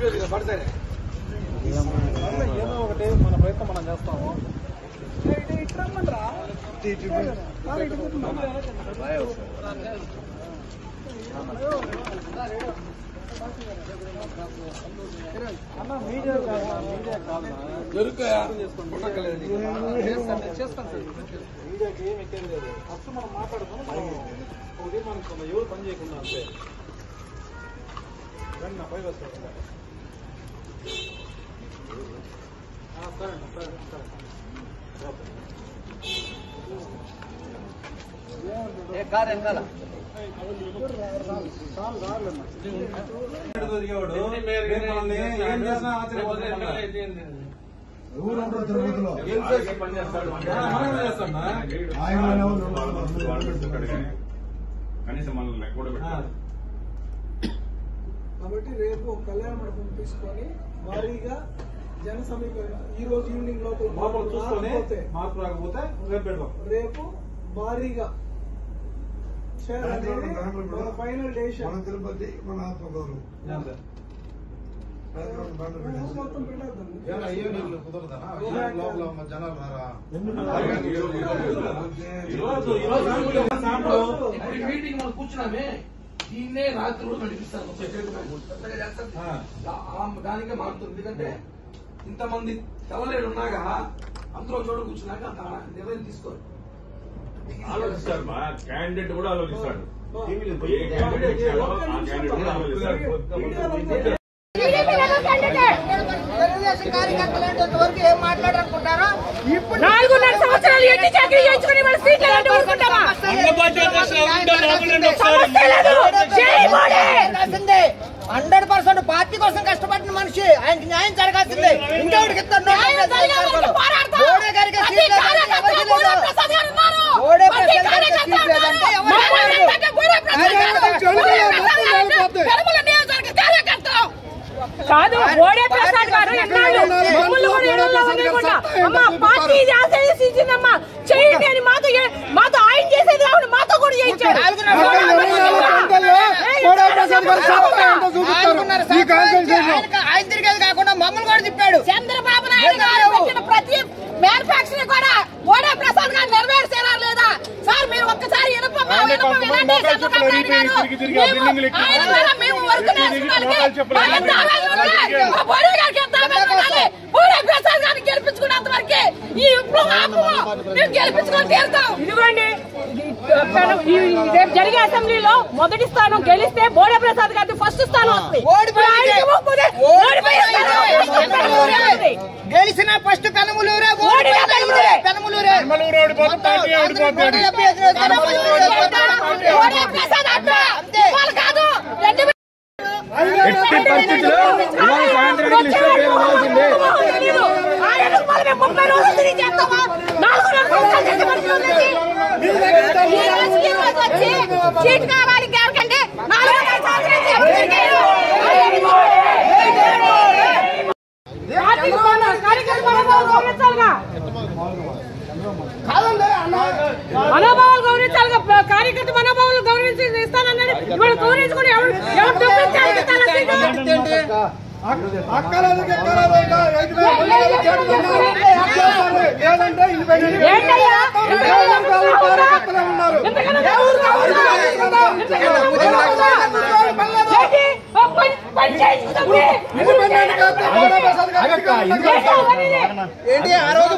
ఏదో ఒకటి మన ప్రయత్నం మనం చేస్తాము. అన్న మీడియా చేస్తాను మీడియాకి ఏమి ఎక్కేది లేదు. ఫస్ట్ మనం మాట్లాడుకుని ఒకటి మనకు ఎవరు పని చేయకుండా అంతే. రండి నా పై వస్తాను. కాబట్టి రేపు కళ్యాణ మండపం తీసుకొని భారీగా జన సమీకరణ ఈ రోజు ఈవినింగ్ లోపల చూసుకొని మార్పు రాకపోతే రేపు భారీగా మన ఫైనల్ డెసిషన్. మన తిరుపతి మన ఆత్మగౌరవం మొత్తం పెట్టేద్దాం. మీటింగ్ మనం కూర్చున్నామే దీన్నే రాత్రి కూడా నడిపిస్తాను. దానికే మారుతుంది. ఎందుకంటే ఇంతమంది తెల్లలేడు ఉన్నాగా అందరూ చోట కూర్చున్నాక అంత నిర్ణయం తీసుకోరు. ఆలోచిస్తారు మా క్యాండిడేట్ కూడా ఆలోచిస్తాడు. తెలుగుదేశం కార్యకర్తలు వరకు ఏం మాట్లాడాలనుకుంటారో ఇప్పుడు 4.5 సంవత్సరాలు ఎన్ని చాకరీ చేయించుకుని మన సీట్లు అంటే ఊరుకుంటామా? 100% పార్టీ కోసం కష్టపడిన మనిషి, ఆయనకి న్యాయం జరగాల్సిందే. ఇంకెవరికి ఇస్తారు? మోడీ గారికి సీట్ లేదంటే కాదు. బోడే ప్రసాద్ గారు పార్టీ ఆశీర్వదించిందమ్మా చేయండి అని మాతో ఆయన చేసేది కాదు, మాతో కూడా చేయించారు. ఆయన తిరిగేది కాకుండా మమ్మల్ని కూడా తిప్పాడు. చంద్రబాబు నాయుడు గారు పెట్టిన ప్రతి మ్యానుఫాక్చరింగ్ కూడా బోడే ప్రసాద్ గారు నెరవేర్చారా లేదా? సార్ మీరు ఒక్కసారి ప్రసాద్ గారిని గెలిపించుకున్నంత వరకే ఈ మేము గెలిపించుకొని తీరుతాం. ఇదిగోండి రేపు జరిగే అసెంబ్లీలో మొదటి స్థానం గెలిస్తే బోడే ప్రసాద్ గారికి ఫస్ట్ స్థానం వస్తుంది. గెలిచిన ఫస్ట్ పెనమలూరే. సీట్ కావాలి ఎవరికంటే మనోభావాలు గౌరవించాలిగా. కార్యకర్త మనోభావాలు గౌరవించి ఇస్తానన్నాడు. ఇవాళ గౌరవించుకుని ఎవరు ఏంటి ఆ రోజు